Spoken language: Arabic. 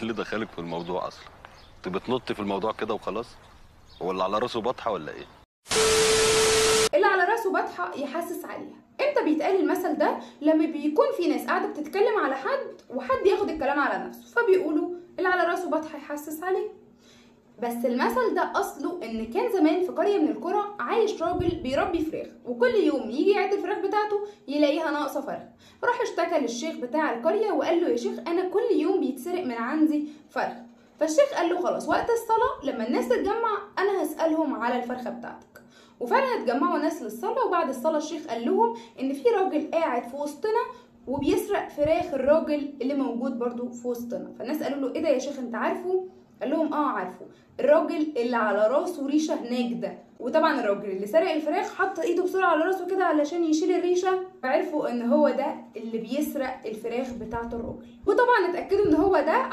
اللي دخلك في الموضوع اصلا؟ انت بتنطي في الموضوع كده وخلاص؟ هو اللي على راسه بطحه ولا ايه؟ اللي على راسه بطحه يحسس عليها. امتى بيتقال المثل ده؟ لما بيكون في ناس قاعده بتتكلم على حد وحد ياخد الكلام على نفسه، فبيقولوا اللي على راسه بطحه يحسس عليه. بس المثل ده اصله ان كان زمان في قريه من القرى عايش راجل بيربي فراخ، وكل يوم يجي يعد الفراخ بتاعته يلاقيها ناقصه فرخ. فراح اشتكى للشيخ بتاع القريه وقال له يا شيخ انا كل يوم بيتسرق من عندي فرخ. فالشيخ قال له خلاص وقت الصلاه لما الناس تتجمع انا هسالهم على الفرخه بتاعتك. وفعلا اتجمعوا ناس للصلاه، وبعد الصلاه الشيخ قال لهم ان في راجل قاعد في وسطنا وبيسرق فراخ الراجل اللي موجود برضو في وسطنا. فالناس قالوا له ايه ده يا شيخ انت عارفه؟ قال لهم اه عارفه، الراجل اللي على راسه ريشه هناك ده. وطبعا الراجل اللي سرق الفراخ حط ايده بسرعه على راسه كده علشان يشيل الريشه، فعرفوا ان هو ده اللي بيسرق الفراخ بتاعه الراجل. وطبعا اتاكدوا ان هو ده